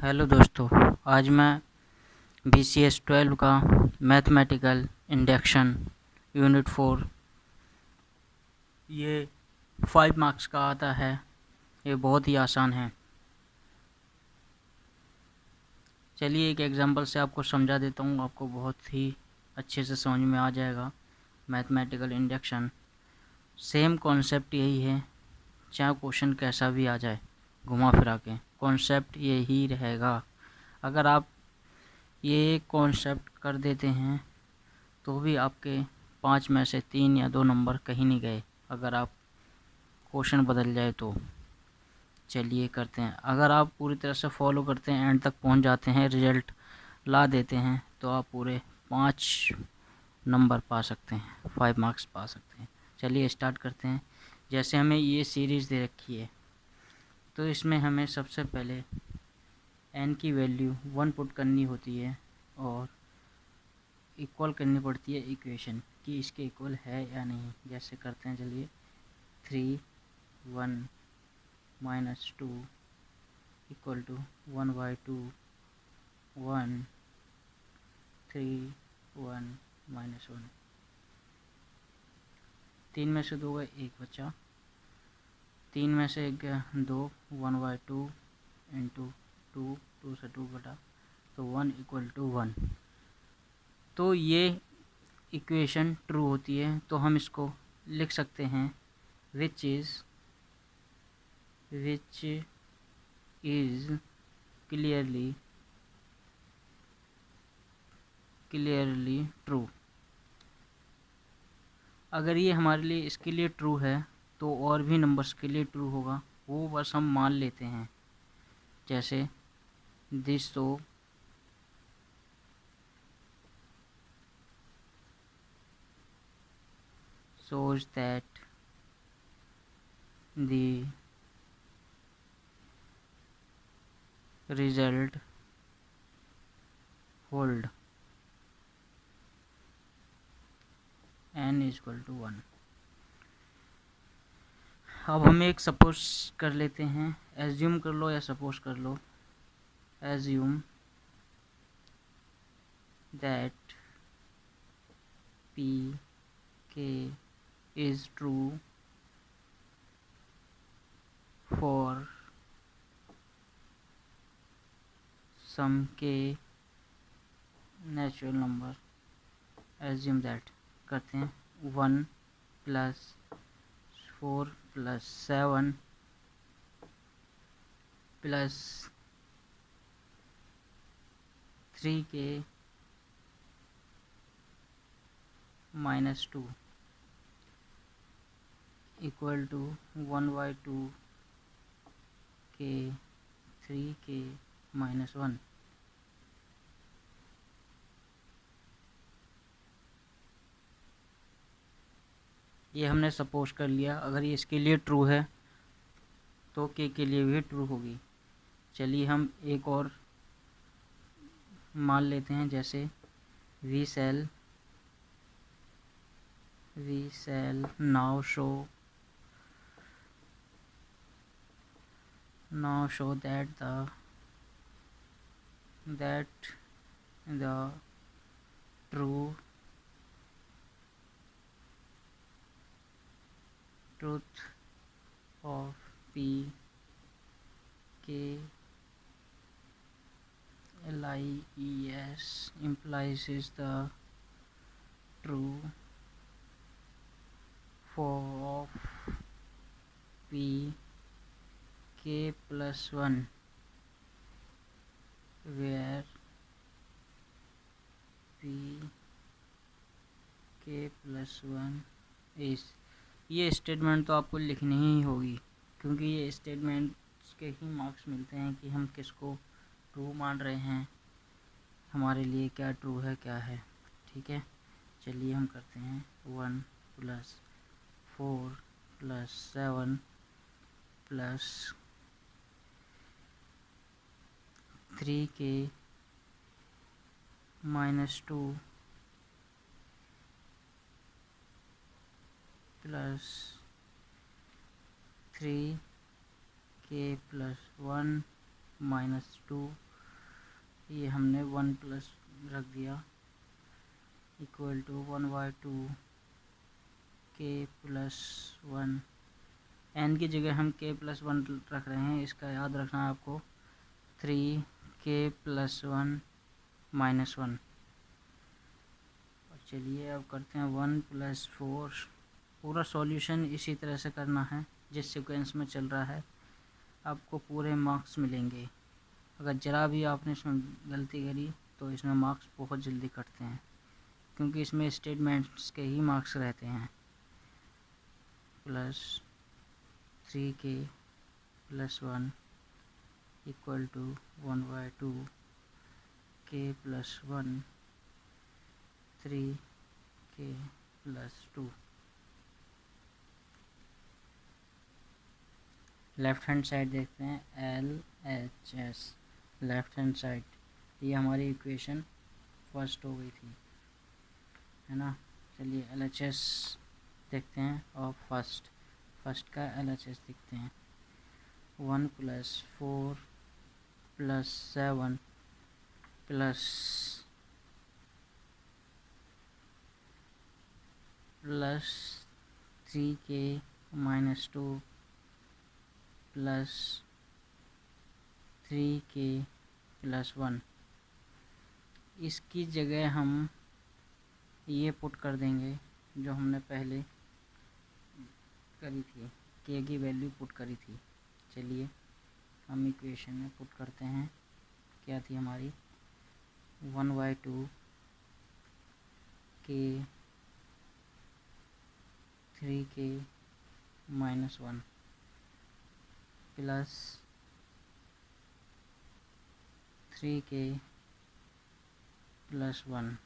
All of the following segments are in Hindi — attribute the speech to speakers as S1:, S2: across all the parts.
S1: हेलो दोस्तों, आज मैं BCS 12 का मैथमेटिकल इंडक्शन यूनिट 4 ये 5 मार्क्स का आता है। ये बहुत ही आसान है। चलिए एक एग्जांपल से आपको समझा देता हूँ, आपको बहुत ही अच्छे से समझ में आ जाएगा। मैथमेटिकल इंडक्शन सेम कॉन्सेप्ट यही है, चाहे क्वेश्चन कैसा भी आ जाए घुमा फिरा के, कॉन्सेप्ट यही रहेगा। अगर आप ये कॉन्सेप्ट कर देते हैं तो भी आपके 5 में से 3 या 2 नंबर कहीं नहीं गए, अगर आप क्वेश्चन बदल जाए तो। चलिए करते हैं। अगर आप पूरी तरह से फॉलो करते हैं, एंड तक पहुंच जाते हैं, रिजल्ट ला देते हैं, तो आप पूरे 5 नंबर पा सकते हैं, 5 मार्क्स पा सकते हैं। चलिए स्टार्ट करते हैं। जैसे हमें ये सीरीज़ दे रखी है, तो इसमें हमें सबसे पहले n की वैल्यू 1 पुट करनी होती है और इक्वल करनी पड़ती है इक्वेशन कि इसके इक्वल है या नहीं। जैसे करते हैं, चलिए 3 1 -2 इक्वल टू 1/2 1 3 1 -1। 3 में से 2 गए, 1 बचा। 3 में से 1 गया 2, 1/2 इंटू 2, 2 से 2 बटा, तो 1 इक्वल टू 1। तो ये इक्वेशन ट्रू होती है, तो हम इसको लिख सकते हैं विच इज़ क्लियरली ट्रू। अगर ये हमारे लिए इसके लिए ट्रू है तो और भी नंबर्स के लिए ट्रू होगा, वो बस हम मान लेते हैं। जैसे दिस तो shows that the result hold n is equal to 1। अब हम एक सपोज कर लेते हैं, एज्यूम कर लो या सपोज कर लो। Assume that p k is true for some k natural number. Assume that करते हैं 1 + 4 + 7 + 3k -2 equal to 1/2 k 3k -1। ये हमने सपोज कर लिया। अगर ये इसके लिए ट्रू है तो k के लिए भी ट्रू होगी। चलिए हम एक और मान लेते हैं, जैसे we shall now show that the truth of p k lies implies is the true for of p k +1 where p k +1 is। ये स्टेटमेंट तो आपको लिखनी ही होगी, क्योंकि ये स्टेटमेंट के ही मार्क्स मिलते हैं कि हम किसको ट्रू मान रहे हैं, हमारे लिए क्या ट्रू है क्या है। ठीक है, चलिए हम करते हैं 1 + 4 + 7 + 3k -2 + 3k +1 -2 ये हमने 1 प्लस रख दिया इक्वल टू 1/2 के प्लस 1। एन की जगह हम के प्लस 1 रख रहे हैं, इसका याद रखना है आपको। 3k plus 1 minus 1। और चलिए अब करते हैं 1 प्लस 4। पूरा सॉल्यूशन इसी तरह से करना है जिस सीक्वेंस में चल रहा है, आपको पूरे मार्क्स मिलेंगे। अगर ज़रा भी आपने इसमें गलती करी तो इसमें मार्क्स बहुत जल्दी कटते हैं, क्योंकि इसमें स्टेटमेंट्स के ही मार्क्स रहते हैं। Plus 3k plus 1 equal to 1/2 k plus 1 3k plus 2। Left hand side देखते हैं LHS लेफ़्ट हैंड साइड। ये हमारी इक्वेशन फर्स्ट हो गई थी, है ना। चलिए LHS देखते हैं और फर्स्ट का LHS देखते हैं। 1 plus 4 plus 7 plus 3k minus 2 plus 3k plus 1। इसकी जगह हम ये पुट कर देंगे जो हमने पहले करी थी, k की वैल्यू पुट करी थी। चलिए हम इक्वेशन में पुट करते हैं। क्या थी हमारी 1/2 k 3k minus 1 plus 3k plus 1।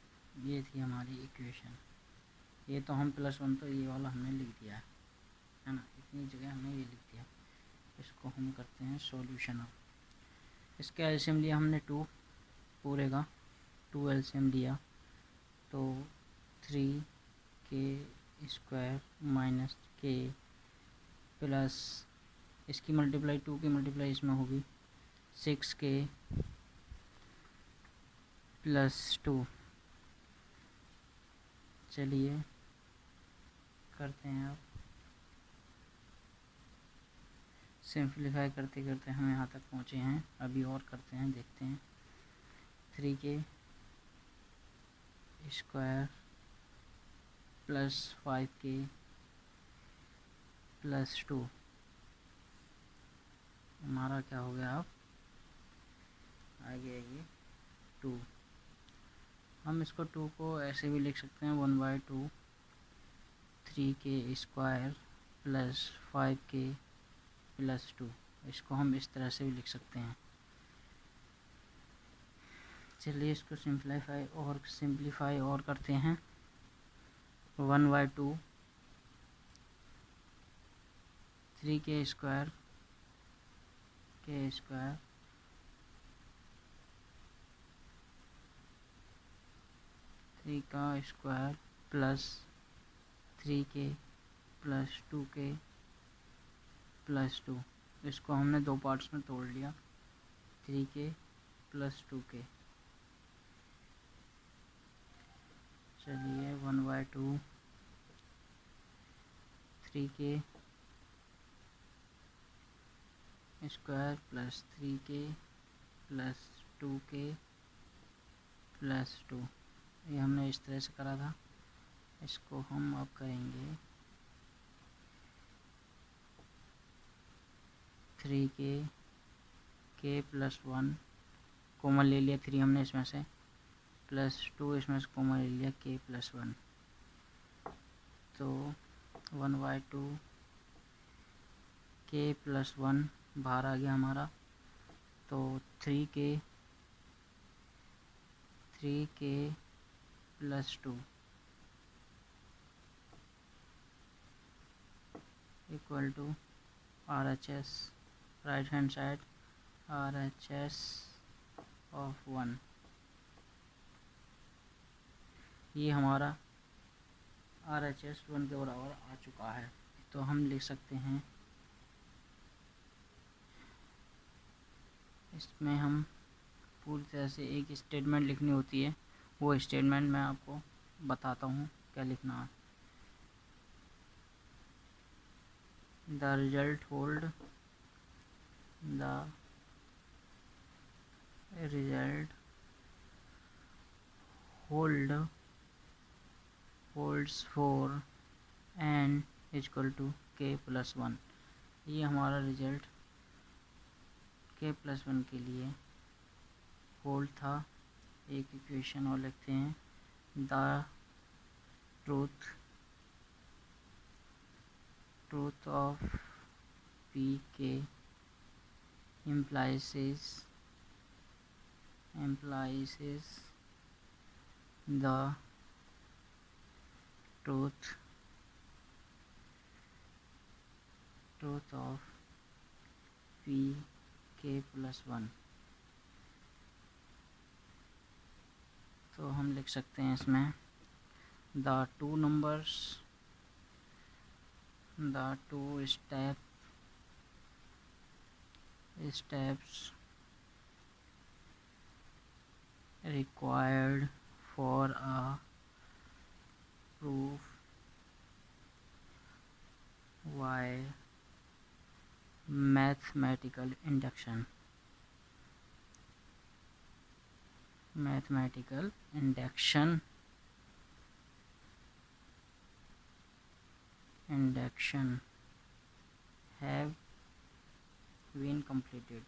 S1: ये थी हमारी इक्वेशन। ये तो हम प्लस 1 तो ये वाला हमने लिख दिया है ना, इतनी जगह हमने ये लिख दिया। इसको हम करते हैं सॉल्यूशन। अब इसका एलसीएम लिया हमने 2 पूरे का, 2 एलसीएम लिया तो 3k² माइनस k प्लस इसकी मल्टीप्लाई 2 की मल्टीप्लाई इसमें होगी 6k प्लस 2। चलिए करते हैं। अब सिंप्लीफाई करते करते हम यहाँ तक पहुँचे हैं, अभी और करते हैं, देखते हैं। 3k² प्लस 5k प्लस 2 हमारा क्या हो गया। अब आगे आइए 2। हम इसको 2 को ऐसे भी लिख सकते हैं 1/2 3k² प्लस 5k प्लस 2। इसको हम इस तरह से भी लिख सकते हैं। चलिए इसको सिंप्लीफाई और करते हैं। 1/2 3k² k² plus 3k plus 2k plus 2। इसको हमने दो पार्ट्स में तोड़ लिया, 3k प्लस 2k। चलिए 1/2 3k² plus 3k plus 2k plus 2। ये हमने इस तरह से करा था। इसको हम अब करेंगे 3k प्लस 1 कॉमन ले लिया, 3 हमने इसमें से, प्लस 2 इसमें से कॉमन ले लिया, k प्लस 1। तो 1/2 k प्लस 1 बाहर आ गया हमारा, तो 3k plus 2 equal to RHS right hand side RHS of 1। ये हमारा RHS 1 के बराबर आ चुका है। तो हम लिख सकते हैं, इसमें हम पूरी तरह से एक स्टेटमेंट लिखनी होती है, वो स्टेटमेंट मैं आपको बताता हूँ क्या लिखना है। The result hold, the result holds for n equal to k+1। ये हमारा रिजल्ट k+1 के लिए होल्ड था। एक इक्वेशन और लिखते हैं, the truth of pk implies the truth of pk+1। तो हम लिख सकते हैं इसमें the two steps required for a proof by mathematical induction have been completed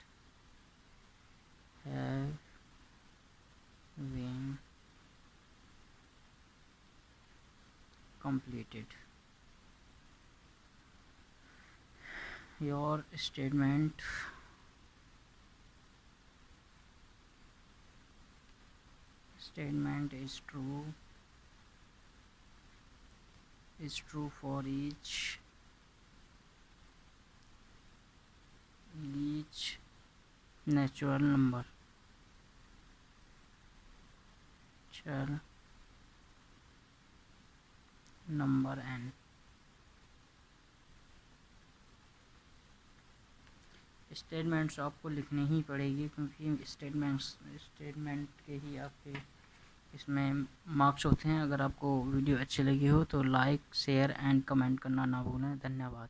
S1: your statement is true for each natural number n। Statements आपको लिखनी ही पड़ेगी, क्योंकि स्टेटमेंट के ही आपके इसमें मार्क्स होते हैं। अगर आपको वीडियो अच्छी लगी हो तो लाइक, शेयर एंड कमेंट करना ना भूलें। धन्यवाद।